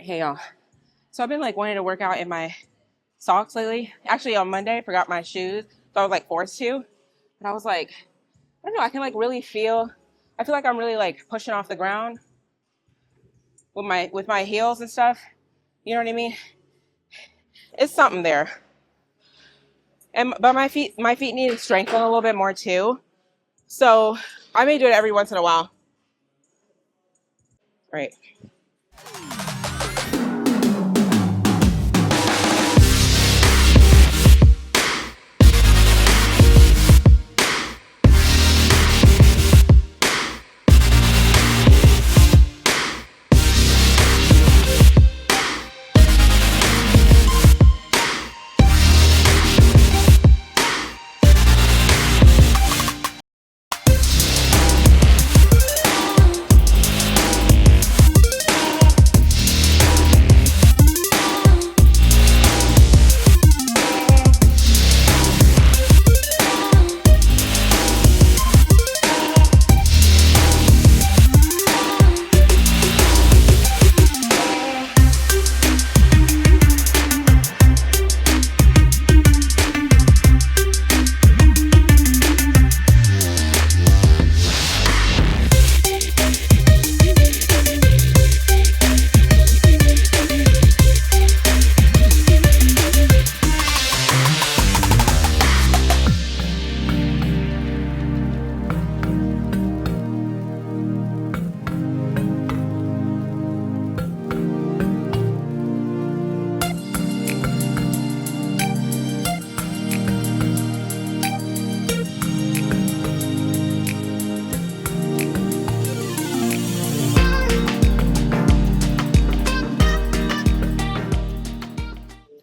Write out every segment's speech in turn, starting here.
Hey y'all. So I've been like wanting to work out in my socks lately. Actually, on Monday, I forgot my shoes, so I was like forced to. But I was like, I don't know. I can like really feel. I feel like I'm really like pushing off the ground with my heels and stuff. You know what I mean? It's something there. And but my feet need to strengthen a little bit more too. So I may do it every once in a while. Right.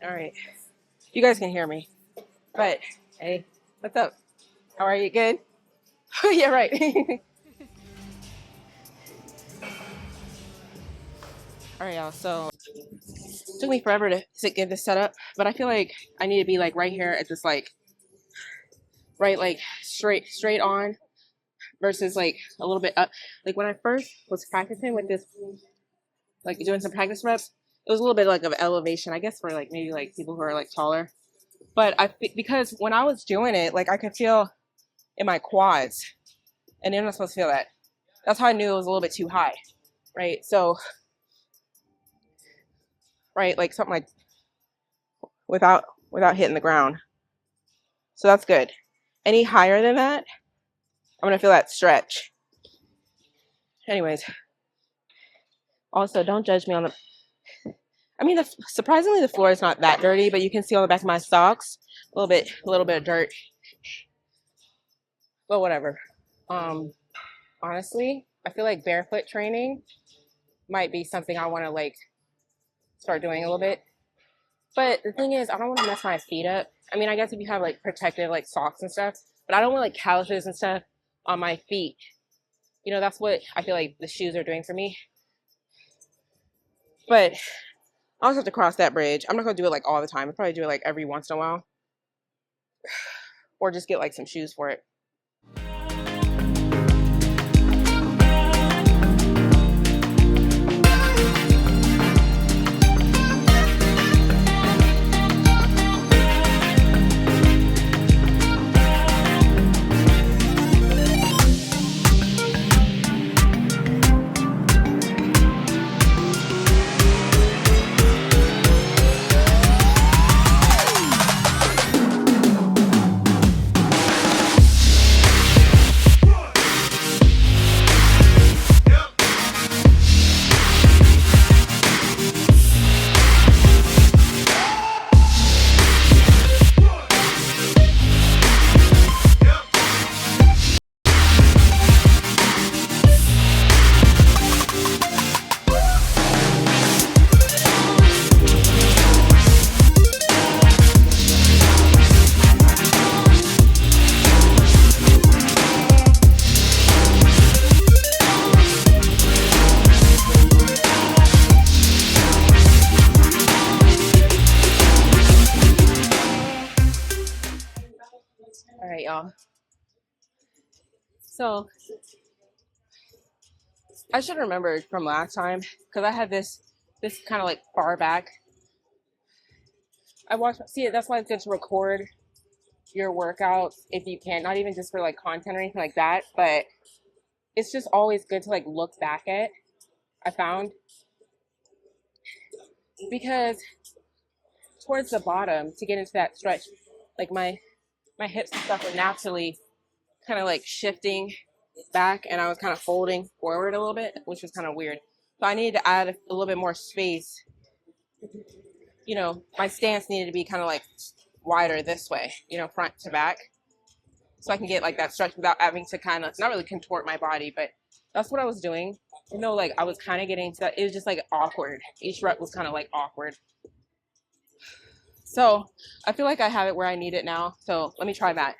All right. You guys can hear me. But hey, what's up? How are you? Good? Yeah, right. All right, y'all. So it took me forever to get this set up, but I feel like I need to be like right here at this like right like straight on versus like a little bit up. Like when I first was practicing with this, like doing some practice reps, it was a little bit like of elevation, I guess, for like maybe like people who are like taller. But because when I was doing it, like I could feel in my quads, and you're not supposed to feel that. That's how I knew it was a little bit too high, right? So, right, like something like without hitting the ground. So that's good. Any higher than that, I'm gonna feel that stretch. Anyways, also don't judge me on the. I mean, surprisingly, the floor is not that dirty, but you can see on the back of my socks a little bit of dirt. But whatever. Honestly, I feel like barefoot training might be something I want to like start doing a little bit. But the thing is, I don't want to mess my feet up. I mean, I guess if you have like protective like socks and stuff, but I don't want like calluses and stuff on my feet. You know, that's what I feel like the shoes are doing for me. But I'll just have to cross that bridge. I'm not gonna do it like all the time. I'll probably do it like every once in a while, or just get like some shoes for it. All right, y'all. So I should remember from last time because I had this this kind of like far back. I watch, see it. That's why it's good to record your workouts if you can, not even just for like content or anything like that, but it's just always good to like look back at. I found because towards the bottom to get into that stretch, like my hips and stuff were naturally kind of like shifting back, and I was kind of folding forward a little bit, which was kind of weird. So I needed to add a little bit more space. You know, my stance needed to be kind of like wider this way, you know, front to back, so I can get like that stretch without having to kind of not really contort my body. But that's what I was doing. You know, like I was kind of getting to that. It was just like awkward. Each rep was kind of like awkward. So I feel like I have it where I need it now. So let me try that.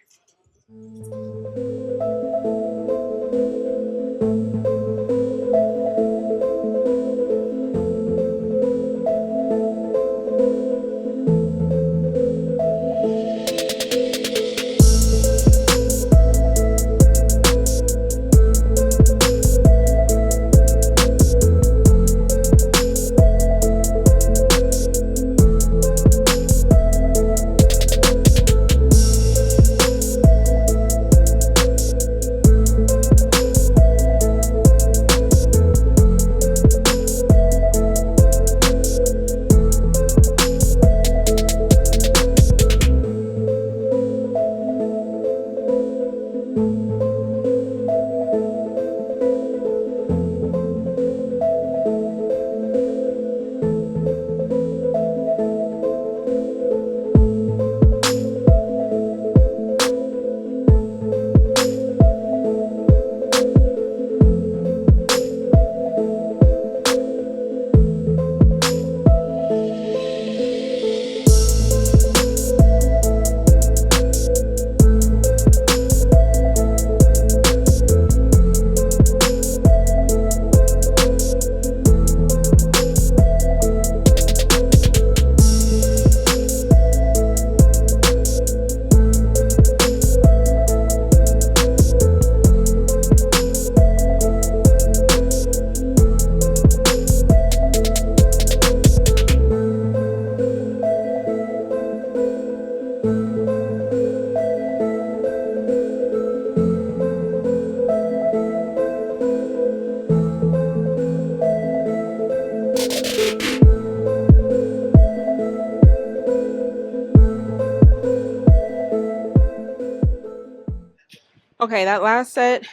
Okay, that last set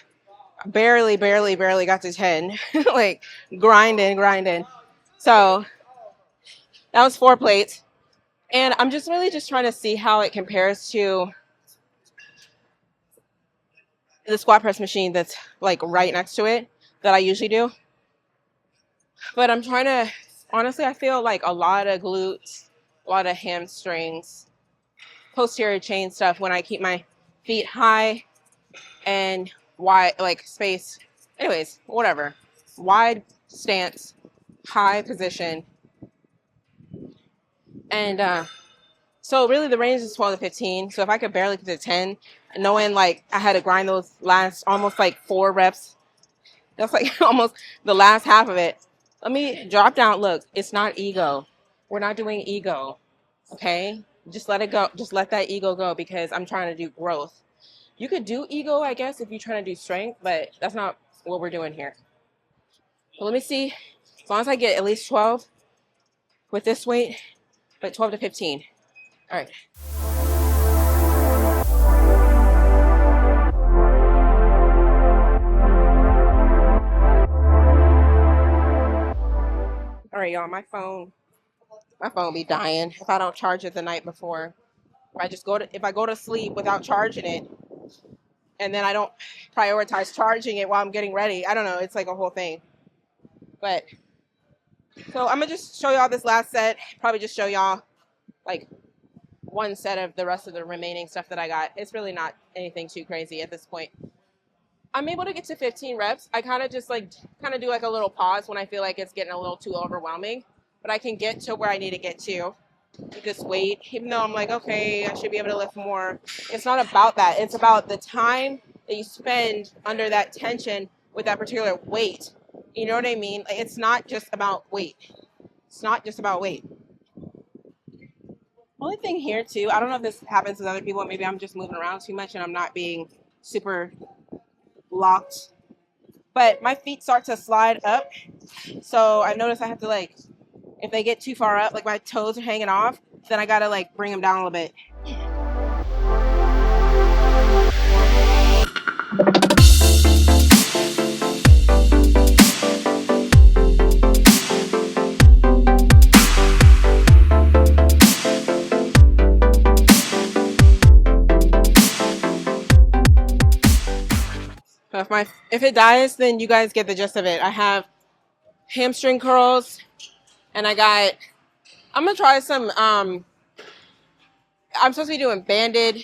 barely got to 10. Like grinding. So that was 4 plates. And I'm just really just trying to see how it compares to the squat press machine that's like right next to it that I usually do. But I'm trying to, honestly, I feel like a lot of glutes, a lot of hamstrings, posterior chain stuff when I keep my feet high and wide, like space. Anyways, whatever. Wide stance, high position. And so really the range is 12 to 15. So if I could barely get to 10, knowing like I had to grind those last almost like 4 reps, that's like almost the last half of it. Let me drop down. Look, it's not ego. We're not doing ego. Okay? Just let it go. Just let that ego go because I'm trying to do growth. You could do ego, I guess, if you're trying to do strength, but that's not what we're doing here. So let me see. As long as I get at least 12 with this weight, but 12 to 15. All right. All right, y'all, my phone be dying if I don't charge it the night before. If I go to sleep without charging it, and then I don't prioritize charging it while I'm getting ready. I don't know, it's like a whole thing. But so I'm gonna just show y'all this last set. Probably just show y'all like one set of the rest of the remaining stuff that I got. It's really not anything too crazy at this point. I'm able to get to 15 reps. I kind of just like do like a little pause when I feel like it's getting a little too overwhelming, but I can get to where I need to get to with this weight, even though I'm like, okay, I should be able to lift more. It's not about that. It's about the time that you spend under that tension with that particular weight. You know what I mean? Like, it's not just about weight. It's not just about weight. Only thing here too, I don't know if this happens with other people. Maybe I'm just moving around too much and I'm not being super locked. But my feet start to slide up. So I notice I have to like, if they get too far up, like my toes are hanging off, then I gotta like bring them down a little bit. So if it dies, then you guys get the gist of it. I have hamstring curls, and I'm gonna try some. I'm supposed to be doing banded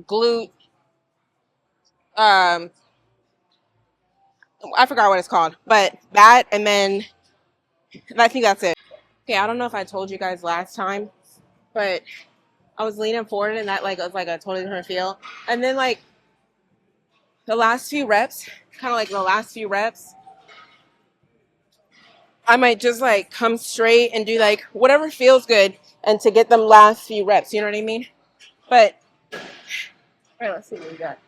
glute. I forgot what it's called, but that, and then I think that's it. Okay, I don't know if I told you guys last time, but I was leaning forward, and that like was like a totally different feel. And then like the last few reps, I might just like come straight and do like whatever feels good, and to get them last few reps. You know what I mean? But all right, let's see what we got.